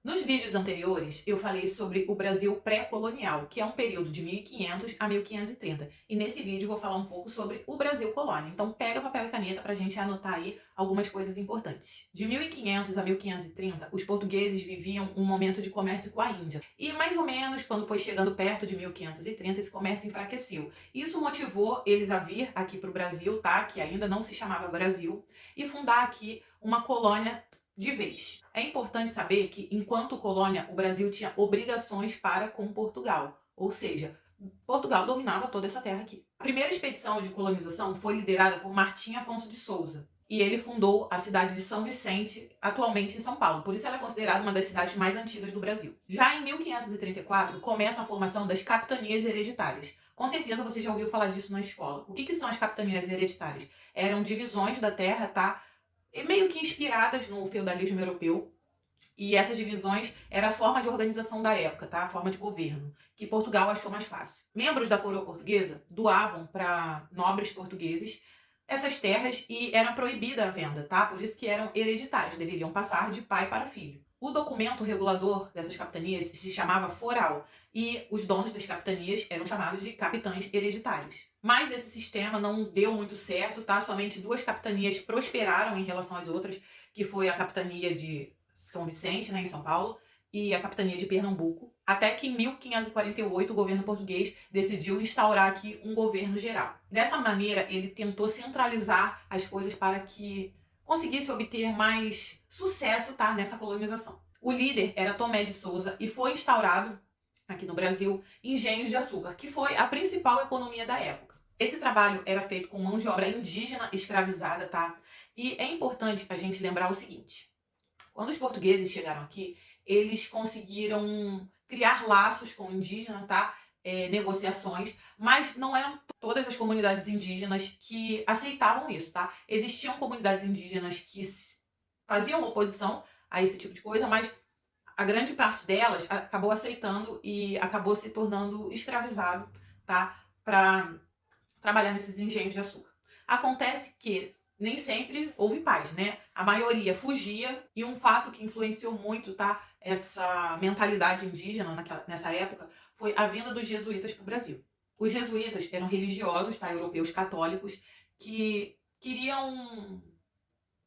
Nos vídeos anteriores, eu falei sobre o Brasil pré-colonial, que é um período de 1500 a 1530. E nesse vídeo eu vou falar um pouco sobre o Brasil colônia. Então pega papel e caneta para a gente anotar aí algumas coisas importantes. De 1500 a 1530, os portugueses viviam um momento de comércio com a Índia. E mais ou menos quando foi chegando perto de 1530, esse comércio enfraqueceu. Isso motivou eles a vir aqui para o Brasil, tá? Que ainda não se chamava Brasil, e fundar aqui uma colônia de vez. É importante saber que, enquanto colônia, o Brasil tinha obrigações para com Portugal, ou seja, Portugal dominava toda essa terra aqui. A primeira expedição de colonização foi liderada por Martim Afonso de Souza, e ele fundou a cidade de São Vicente, atualmente em São Paulo. Por isso ela é considerada uma das cidades mais antigas do Brasil. Já em 1534, começa a formação das capitanias hereditárias. Com certeza você já ouviu falar disso na escola. O que são as capitanias hereditárias? Eram divisões da terra, tá? Meio que inspiradas no feudalismo europeu. E essas divisões era a forma de organização da época, tá? A forma de governo, que Portugal achou mais fácil. Membros da coroa portuguesa doavam para nobres portugueses essas terras e era proibida a venda, tá? Por isso que eram hereditárias, deveriam passar de pai para filho. O documento regulador dessas capitanias se chamava foral e os donos das capitanias eram chamados de capitães hereditários. Mas esse sistema não deu muito certo, tá? Somente duas capitanias prosperaram em relação às outras, que foi a capitania de São Vicente, né, em São Paulo, e a capitania de Pernambuco, até que em 1548 o governo português decidiu instaurar aqui um governo geral. Dessa maneira, ele tentou centralizar as coisas para que conseguisse obter mais sucesso, tá, nessa colonização. O líder era Tomé de Souza e foi instaurado aqui no Brasil engenhos de açúcar, que foi a principal economia da época. Esse trabalho era feito com mão de obra indígena escravizada, tá? E é importante a gente lembrar o seguinte: quando os portugueses chegaram aqui, eles conseguiram criar laços com o indígena, tá? Negociações, mas não eram todas as comunidades indígenas que aceitavam isso, tá? Existiam comunidades indígenas que faziam oposição a esse tipo de coisa, mas a grande parte delas acabou aceitando e acabou se tornando escravizado, tá? Para trabalhar nesses engenhos de açúcar. Acontece que nem sempre houve paz, né? A maioria fugia e um fato que influenciou muito, tá? Essa mentalidade indígena nessa época foi a vinda dos jesuítas para o Brasil. Os jesuítas eram religiosos, tá? Europeus católicos que queriam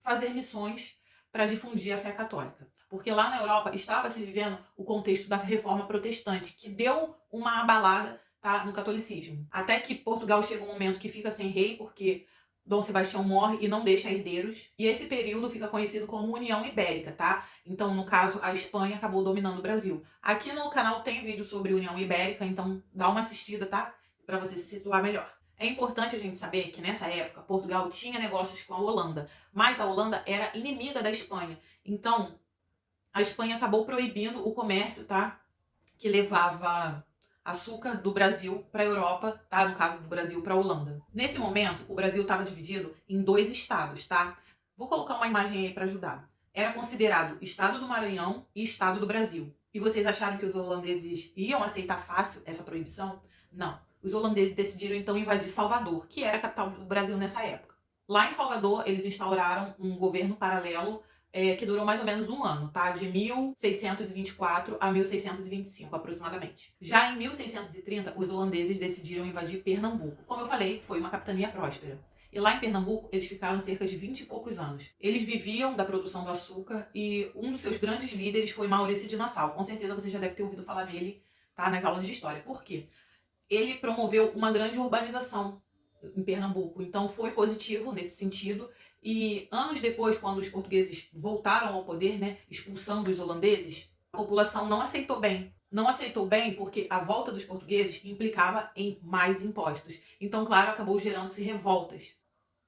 fazer missões para difundir a fé católica. Porque lá na Europa estava se vivendo o contexto da reforma protestante, que deu uma abalada, tá, no catolicismo. Até que Portugal chega um momento que fica sem rei, porque Dom Sebastião morre e não deixa herdeiros. E esse período fica conhecido como União Ibérica, tá? Então, no caso, a Espanha acabou dominando o Brasil. Aqui no canal tem vídeo sobre União Ibérica, então dá uma assistida, tá? Para você se situar melhor. É importante a gente saber que nessa época Portugal tinha negócios com a Holanda, mas a Holanda era inimiga da Espanha. Então, a Espanha acabou proibindo o comércio, tá? Que levava açúcar do Brasil para a Europa, tá? No caso do Brasil para a Holanda. Nesse momento, o Brasil estava dividido em dois estados, tá? Vou colocar uma imagem aí para ajudar. Era considerado Estado do Maranhão e Estado do Brasil. E vocês acharam que os holandeses iam aceitar fácil essa proibição? Não. Os holandeses decidiram então invadir Salvador, que era a capital do Brasil nessa época. Lá em Salvador, eles instauraram um governo paralelo que durou mais ou menos um ano, tá? De 1624 a 1625, aproximadamente. Já em 1630, os holandeses decidiram invadir Pernambuco. Como eu falei, foi uma capitania próspera. E lá em Pernambuco, eles ficaram cerca de 20 e poucos anos. Eles viviam da produção do açúcar e um dos seus grandes líderes foi Maurício de Nassau. Com certeza você já deve ter ouvido falar dele, tá? Nas aulas de história. Por quê? Ele promoveu uma grande urbanização em Pernambuco, então foi positivo nesse sentido. E anos depois, quando os portugueses voltaram ao poder, né, expulsando os holandeses, a população não aceitou bem. Não aceitou bem porque a volta dos portugueses implicava em mais impostos. Então, claro, acabou gerando-se revoltas.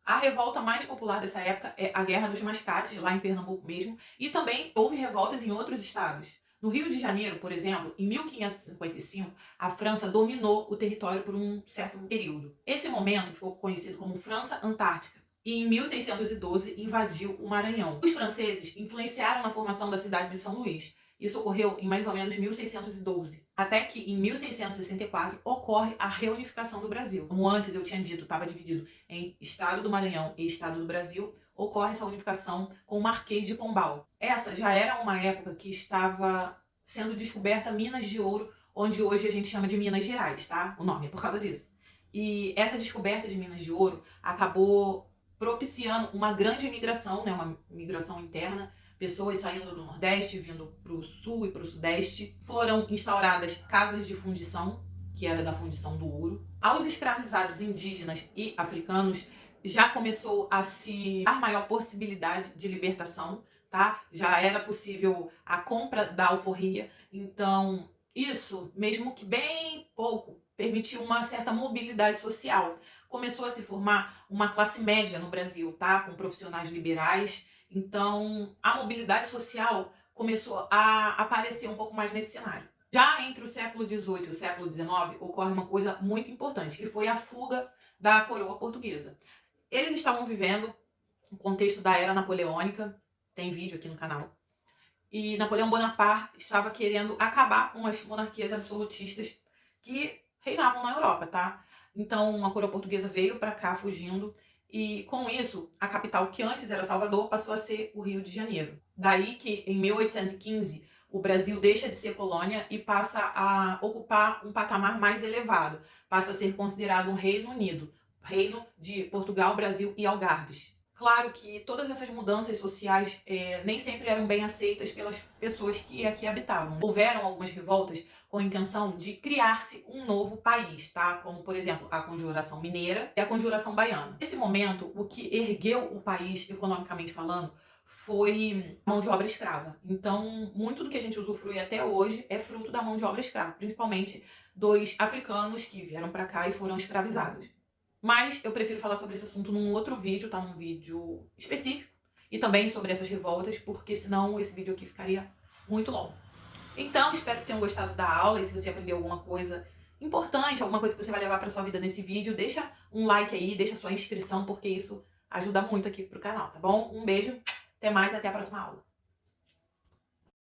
A revolta mais popular dessa época é a Guerra dos Mascates, lá em Pernambuco mesmo, e também houve revoltas em outros estados. No Rio de Janeiro, por exemplo, em 1555, a França dominou o território por um certo período. Esse momento ficou conhecido como França Antártica. E em 1612 invadiu o Maranhão. Os franceses influenciaram na formação da cidade de São Luís. Isso ocorreu em mais ou menos 1612. Até que em 1664 ocorre a reunificação do Brasil. Como antes eu tinha dito, estava dividido em Estado do Maranhão e Estado do Brasil. ocorre essa unificação com o Marquês de Pombal. Essa já era uma época que estava sendo descoberta minas de ouro, onde hoje a gente chama de Minas Gerais, tá? O nome é por causa disso. E essa descoberta de minas de ouro acabou propiciando uma grande migração, né? Uma migração interna, pessoas saindo do Nordeste, vindo para o Sul e para o Sudeste. Foram instauradas casas de fundição, que era da fundição do ouro. Aos escravizados indígenas e africanos já começou a se dar maior possibilidade de libertação, tá? Já era possível a compra da alforria, então isso, mesmo que bem pouco, permitiu uma certa mobilidade social. Começou a se formar uma classe média no Brasil, tá? Com profissionais liberais. Então, a mobilidade social começou a aparecer um pouco mais nesse cenário. Já entre o século XVIII e o século XIX, ocorre uma coisa muito importante, que foi a fuga da coroa portuguesa. Eles estavam vivendo o contexto da era napoleônica, tem vídeo aqui no canal, e Napoleão Bonaparte estava querendo acabar com as monarquias absolutistas que reinavam na Europa, tá? Então a coroa portuguesa veio para cá fugindo e com isso a capital que antes era Salvador passou a ser o Rio de Janeiro. Daí que em 1815 o Brasil deixa de ser colônia e passa a ocupar um patamar mais elevado, passa a ser considerado um Reino Unido, Reino de Portugal, Brasil e Algarves. Claro que todas essas mudanças sociais nem sempre eram bem aceitas pelas pessoas que aqui habitavam. Houveram algumas revoltas com a intenção de criar-se um novo país, tá? Como, por exemplo, a Conjuração Mineira e a Conjuração Baiana. Nesse momento, o que ergueu o país, economicamente falando, foi mão de obra escrava. Então, muito do que a gente usufrui até hoje é fruto da mão de obra escrava, principalmente dos africanos que vieram para cá e foram escravizados. Mas eu prefiro falar sobre esse assunto num outro vídeo, tá? Num vídeo específico. E também sobre essas revoltas, porque senão esse vídeo aqui ficaria muito longo. Então, espero que tenham gostado da aula. E se você aprendeu alguma coisa importante, alguma coisa que você vai levar pra sua vida nesse vídeo, deixa um like aí, deixa sua inscrição, porque isso ajuda muito aqui pro canal, tá bom? Um beijo, até mais, até a próxima aula.